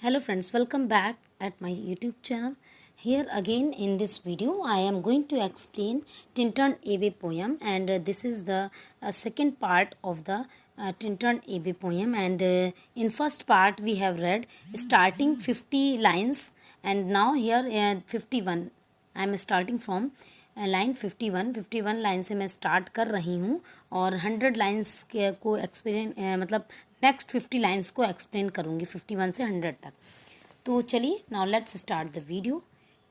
Hello friends, welcome back at my YouTube channel. Here again in this video I am going to explain Tintern Abbey poem, and this is the second part of the Tintern Abbey poem, and in first part we have read starting 50 lines, and now here 51 I am starting from line 51 line से मैं start कर रही हूँ और 100 lines को explain मतलब next 50 lines को explain करूँगी 51 से 100 तक। तो चलिए now let's start the video.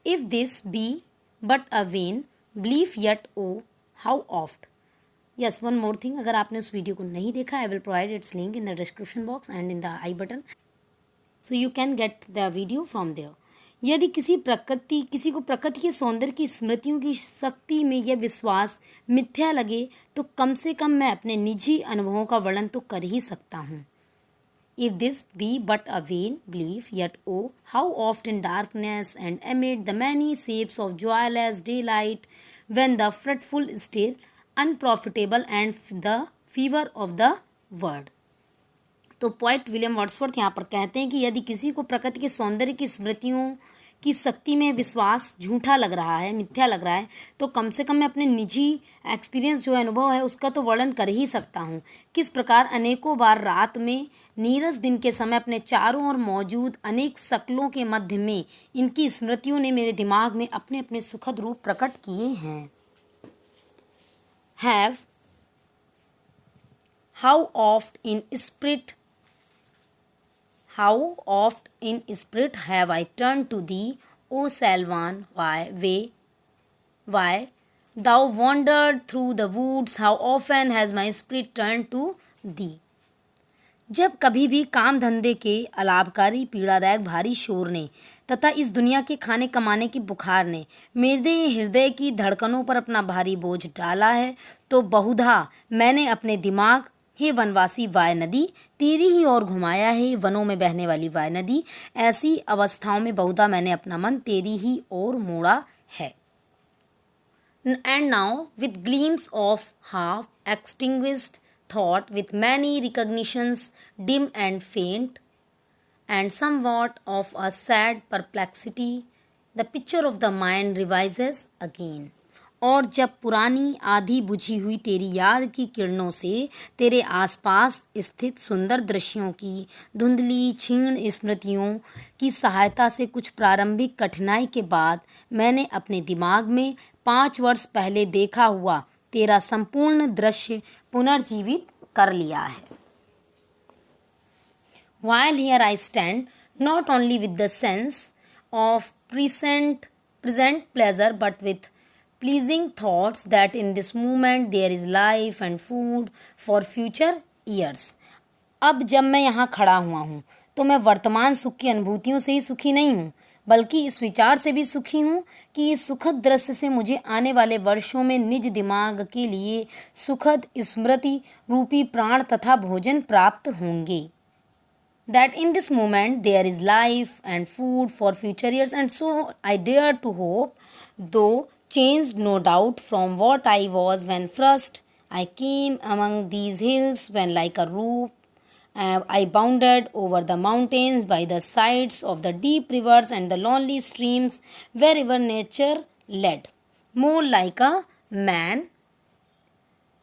If this be but a vain belief yet oh how oft. Yes, one more thing, अगर आपने उस वीडियो को नहीं देखा I will provide its link in the description box and in the I button, so you can get the video from there. यदि किसी को प्रकृति के सौंदर्य की स्मृतियों की शक्ति में यह विश्वास मिथ्या लगे तो कम से कम मैं अपने निजी अनुभवों का वर्णन तो कर ही सकता हूँ। If this be but a vain belief, yet oh, how oft in darkness and amid the many shapes of joyless daylight, when the fretful still, unprofitable and the fever of the word। तो poet William Wordsworth यहाँ पर कहते हैं कि यदि किसी को प्रकृति के सौंदर्य की स्मृतियों की शक्ति में विश्वास झूठा लग रहा है, मिथ्या लग रहा है, तो कम से कम मैं अपने निजी एक्सपीरियंस जो अनुभव है उसका तो वर्णन कर ही सकता हूँ। किस प्रकार अनेकों बार रात में नीरस दिन के समय अपने चारों ओर मौजूद अनेक शक्लों के मध्य में इनकी स्मृतियों ने मेरे दिमाग में अपने अपने सुखद रूप प्रकट किए हैं। Have how oft in spirit How oft in spirit have I turned to thee, O Salvan, why thou wandered through the woods, how often has my spirit turned to thee। जब कभी भी काम धंधे के अलाभकारी पीड़ादायक भारी शोर ने तथा इस दुनिया के खाने कमाने की बुखार ने मेरे हृदय की धड़कनों पर अपना भारी बोझ डाला है, तो बहुधा मैंने अपने दिमाग, हे वनवासी वाय नदी, तेरी ही ओर घुमाया है, वनों में बहने वाली वाय नदी। ऐसी अवस्थाओं में बहुधा मैंने अपना मन तेरी ही ओर मोड़ा है। And now with gleams of half extinguished thought, with many recognitions dim and faint, and somewhat of a sad perplexity, the picture of the mind revises again। और जब पुरानी आधी बुझी हुई तेरी याद की किरणों से तेरे आसपास स्थित सुंदर दृश्यों की धुंधली क्षीण स्मृतियों की सहायता से कुछ प्रारंभिक कठिनाई के बाद मैंने अपने दिमाग में 5 वर्ष पहले देखा हुआ तेरा संपूर्ण दृश्य पुनर्जीवित कर लिया है। While here I stand, not only with the sense of present pleasure, but with pleasing thoughts that in this moment there is life and food for future years। अब जब मैं यहाँ खड़ा हुआ हूँ तो मैं वर्तमान सुख की अनुभूतियों से ही सुखी नहीं हूँ, बल्कि इस विचार से भी सुखी हूँ कि इस सुखद दृश्य से मुझे आने वाले वर्षों में निज दिमाग के लिए सुखद स्मृति रूपी प्राण तथा भोजन प्राप्त होंगे। That in this moment there is life and food for future years, and so I dare to hope, though changed no doubt from what I was when first I came among these hills, when like a rope I bounded over the mountains by the sides of the deep rivers and the lonely streams wherever nature led, more like a man।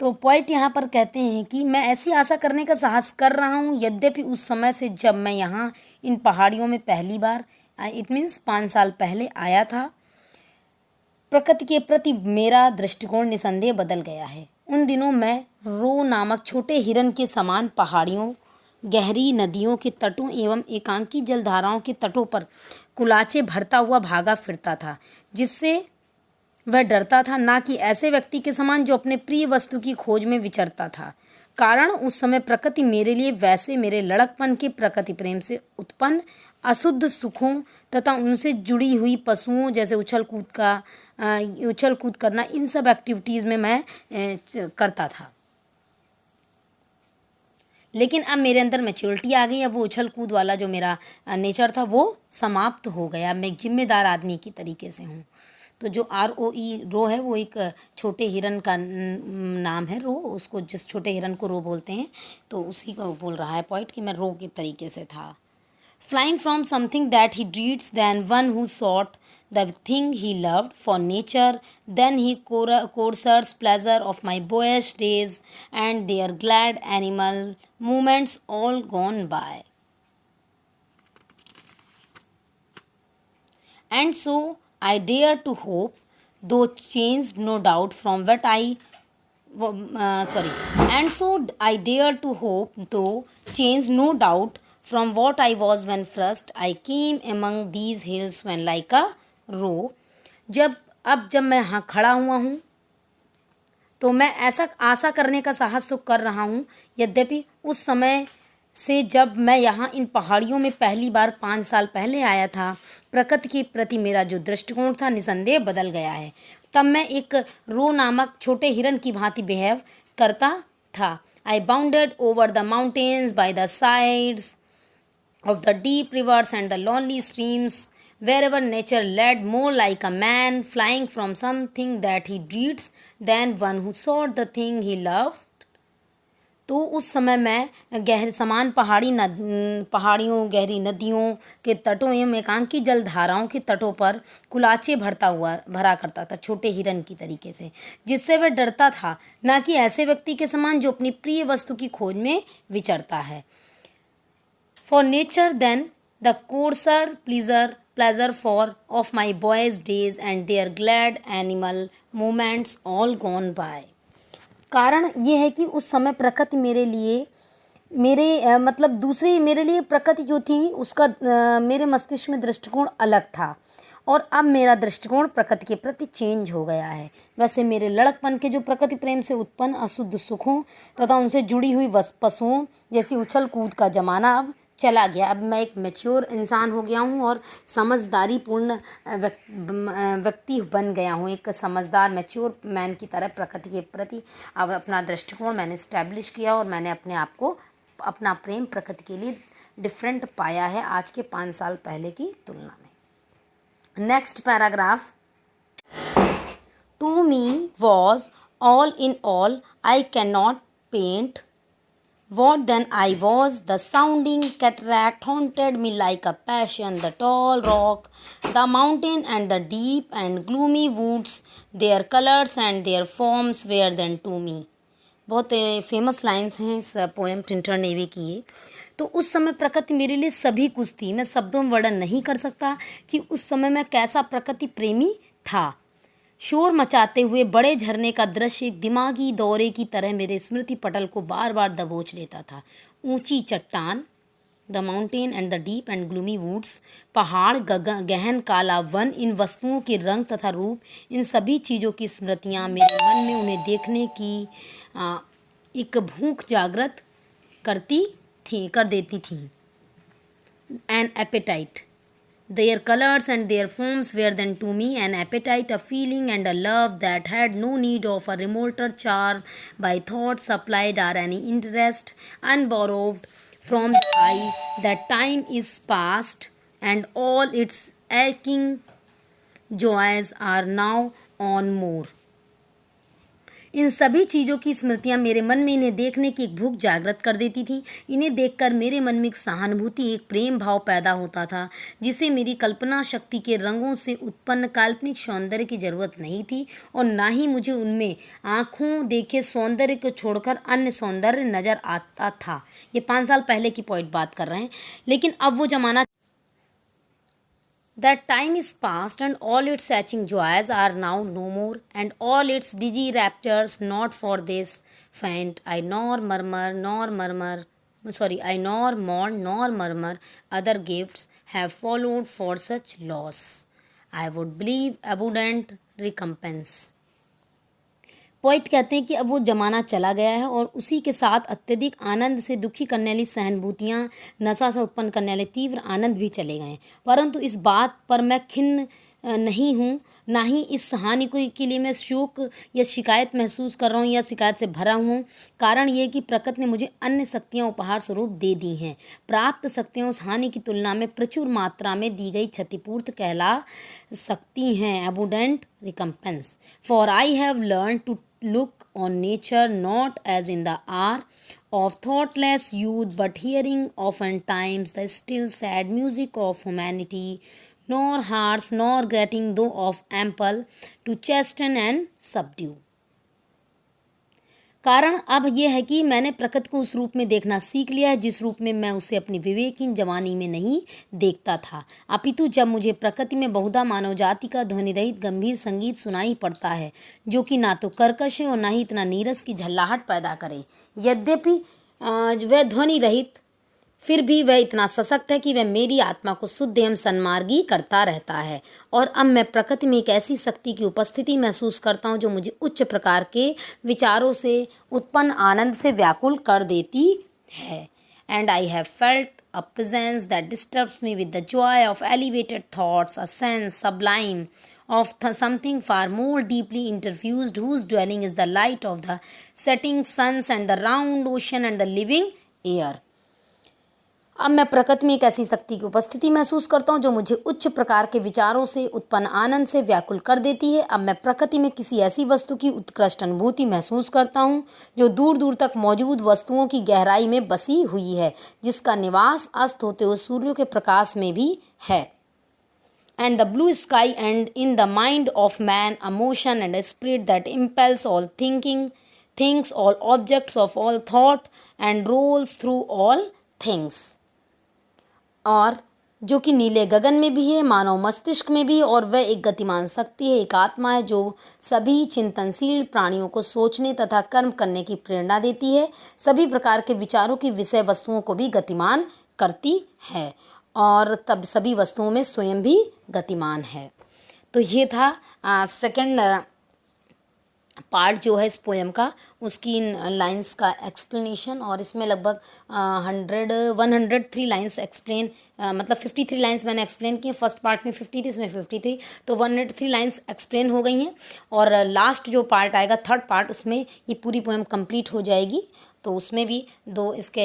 तो poet यहाँ पर कहते हैं कि मैं ऐसी आशा करने का साहस कर रहा हूँ, यद्यपि उस समय से जब मैं यहाँ इन पहाड़ियों में पहली बार, इट मीन्स 5 साल पहले आया था, प्रकृति के प्रति मेरा दृष्टिकोण निसंदेह बदल गया है। उन दिनों मैं रो नामक छोटे हिरन के समान पहाड़ियों, गहरी नदियों के तटों एवं एकांकी जलधाराओं के तटों पर कुलाचे भरता हुआ भागा फिरता था, जिससे वह डरता था, ना कि ऐसे व्यक्ति के समान जो अपने प्रिय वस्तु की खोज में विचरता था। कारण उस समय प्रकृति मेरे लिए वैसे मेरे लड़कपन के प्रकृति प्रेम से उत्पन्न अशुद्ध सुखों तथा उनसे जुड़ी हुई पशुओं जैसे उछल कूद करना, इन सब एक्टिविटीज़ में मैं करता था। लेकिन अब मेरे अंदर मैच्योरिटी आ गई, अब वो उछल कूद वाला जो मेरा नेचर था वो समाप्त हो गया। मैं एक जिम्मेदार आदमी की तरीके से हूँ। तो जो रो है वो एक छोटे हिरन का नाम है, रो, उसको जिस छोटे हिरन को रो बोलते हैं, तो उसी को बोल रहा है पॉइंट कि मैं रो के तरीके से था। flying from something that he dreads than one who sought the thing he loved for nature. Then he courses pleasure of my boyish days and their glad animal moments all gone by. And so I dare to hope, though changed no doubt from what sorry. And so I dare to hope, though changed no doubt from what I was when first I came among these hills when like a roe. जब मैं यहाँ खड़ा हुआ हूँ तो मैं ऐसा आशा करने का साहस तो कर रहा हूँ, यद्यपि उस समय से जब मैं यहाँ इन पहाड़ियों में पहली बार 5 साल पहले आया था, प्रकृति के प्रति मेरा जो दृष्टिकोण था निसंदेह बदल गया है। तब मैं एक रो नामक छोटे हिरन की भांति बिहेव करता था। I bounded over the mountains by the sides of the deep rivers and the lonely streams, wherever nature led, more like a man flying from something that he dreads than one who sought the thing he loved. तो उस समय मैं गहरे समान पहाड़ियों गहरी नदियों के तटों एवं एकांकी जल धाराओं के तटों पर कुलाचे भरा करता था, छोटे हिरन की तरीके से, जिससे वह डरता था, ना कि ऐसे व्यक्ति के समान जो अपनी प्रिय वस्तु की खोज में विचरता है। For nature then the coarser pleasure for of my boy's days and their glad animal moments all gone by. कारण ये है कि उस समय प्रकृति मेरे लिए मेरे लिए प्रकृति जो थी उसका मेरे मस्तिष्क में दृष्टिकोण अलग था और अब मेरा दृष्टिकोण प्रकृति के प्रति चेंज हो गया है। वैसे मेरे लड़कपन के जो प्रकृति प्रेम से उत्पन्न अशुद्ध सुखों तथा उनसे जुड़ी हुई पशुओं जैसी उछल कूद का जमाना अब चला गया। अब मैं एक मैच्योर इंसान हो गया हूँ और समझदारी पूर्ण व्यक्ति बन गया हूँ, एक समझदार मैच्योर मैन की तरह प्रकृति के प्रति अब अपना दृष्टिकोण मैंने इस्टेब्लिश किया और मैंने अपने आप को अपना प्रेम प्रकृति के लिए डिफरेंट पाया है आज के 5 साल पहले की तुलना में। Next paragraph. To me was all in all I can not paint what then I was, the sounding cataract haunted me like a passion, the tall rock, the mountain and the deep and gloomy woods, their colors and their forms were then to me. बहुत famous lines हैं इस poem Tkinter navy की ये। तो उस समय प्रकृति मेरे लिए सभी कुछ थी, मैं शब्दों में वर्णन नहीं कर सकता कि उस समय मैं कैसा प्रकृति प्रेमी था। शोर मचाते हुए बड़े झरने का दृश्य एक दिमागी दौरे की तरह मेरे स्मृति पटल को बार बार दबोच लेता था। ऊंची चट्टान, the mountain and the deep and gloomy woods, पहाड़, गहन काला वन, इन वस्तुओं के रंग तथा रूप, इन सभी चीज़ों की स्मृतियाँ मेरे मन में उन्हें देखने की एक भूख जागृत कर देती थीं। An appetite, their colors and their forms were then to me an appetite, a feeling and a love that had no need of a remoter charm by thoughts supplied or any interest unborrowed from the eye. That time is past and all its aching joys are now on more. इन सभी चीज़ों की स्मृतियाँ मेरे मन में इन्हें देखने की एक भूख जागृत कर देती थीं। इन्हें देखकर मेरे मन में एक सहानुभूति, एक प्रेम भाव पैदा होता था जिसे मेरी कल्पना शक्ति के रंगों से उत्पन्न काल्पनिक सौंदर्य की ज़रूरत नहीं थी और ना ही मुझे उनमें आँखों देखे सौंदर्य को छोड़कर अन्य सौंदर्य नज़र आता था। ये 5 साल पहले की पॉइंट बात कर रहे हैं, लेकिन अब वो ज़माना That time is past and all its satching joys are now no more, and all its dizzy raptures not for this faint I nor mourn nor murmur other gifts have followed for such loss. I would believe abundant recompense. Poet कहते हैं कि अब वो ज़माना चला गया है और उसी के साथ अत्यधिक आनंद से दुखी करने वाली सहानुभूतियाँ, नशा से उत्पन्न करने वाले तीव्र आनंद भी चले गए हैं। परंतु इस बात पर मैं खिन्न नहीं हूँ, ना ही इस हानि के लिए मैं शोक या शिकायत महसूस कर रहा हूँ या शिकायत से भरा हूँ। कारण ये कि प्रकृति ने मुझे अन्य शक्तियाँ उपहार स्वरूप दे दी हैं। प्राप्त शक्तियाँ उस हानि की तुलना में प्रचुर मात्रा में दी गई क्षतिपूर्त कहला सकती हैं, abundant recompense. For I have learn to look on nature not as in the hour of thoughtless youth, but hearing oftentimes the still sad music of humanity, nor harsh nor grating, though of ample to chasten and subdue. कारण अब यह है कि मैंने प्रकृति को उस रूप में देखना सीख लिया है जिस रूप में मैं उसे अपनी विवेकहीन जवानी में नहीं देखता था, अपितु जब मुझे प्रकृति में बहुधा मानव जाति का ध्वनि रहित गंभीर संगीत सुनाई पड़ता है, जो कि ना तो कर्कश है और ना ही इतना नीरस की झल्लाहट पैदा करे। यद्यपि वह ध्वनि रहित, फिर भी वह इतना सशक्त है कि वह मेरी आत्मा को शुद्ध एवं सन्मार्गी करता रहता है। और अब मैं प्रकृति में एक ऐसी शक्ति की उपस्थिति महसूस करता हूँ जो मुझे उच्च प्रकार के विचारों से उत्पन्न आनंद से व्याकुल कर देती है। And I have felt a presence that disturbs me with the Joy of elevated thoughts, a sense sublime of something far more deeply interfused, whose dwelling is the light of the setting suns and the round ocean and the living air. अब मैं प्रकृति में एक ऐसी शक्ति की उपस्थिति महसूस करता हूँ जो मुझे उच्च प्रकार के विचारों से उत्पन्न आनंद से व्याकुल कर देती है। अब मैं प्रकृति में किसी ऐसी वस्तु की उत्कृष्ट अनुभूति महसूस करता हूँ जो दूर दूर तक मौजूद वस्तुओं की गहराई में बसी हुई है, जिसका निवास अस्त होते हुए सूर्यों के प्रकाश में भी है। And the blue sky, and in the mind of man a motion and a spirit that impels all thinking, things, all objects of all thought, and rolls through all things. और जो कि नीले गगन में भी है, मानव मस्तिष्क में भी, और वह एक गतिमान शक्ति है, एक आत्मा है जो सभी चिंतनशील प्राणियों को सोचने तथा कर्म करने की प्रेरणा देती है, सभी प्रकार के विचारों की विषय वस्तुओं को भी गतिमान करती है, और तब सभी वस्तुओं में स्वयं भी गतिमान है। तो ये था सेकंड पार्ट जो है इस पोएम का, उसकी लाइंस का एक्सप्लेनेशन। और इसमें लगभग 103 लाइंस एक्सप्लेन, मतलब 53 लाइंस मैंने एक्सप्लेन किए। फर्स्ट पार्ट में 50 थी, इसमें 53, तो 103 लाइंस एक्सप्लेन हो गई हैं। और लास्ट जो पार्ट आएगा, थर्ड पार्ट, उसमें ये पूरी पोएम कंप्लीट हो जाएगी। तो उसमें भी दो इसके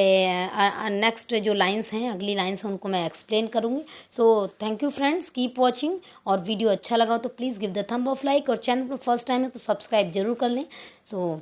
नेक्स्ट जो लाइंस हैं, अगली लाइंस हैं, उनको मैं एक्सप्लेन करूँगी। So thank you friends, keep watching. और वीडियो अच्छा लगा तो please give the thumb of like, और चैनल पर फर्स्ट टाइम है तो सब्सक्राइब जरूर कर लें। सो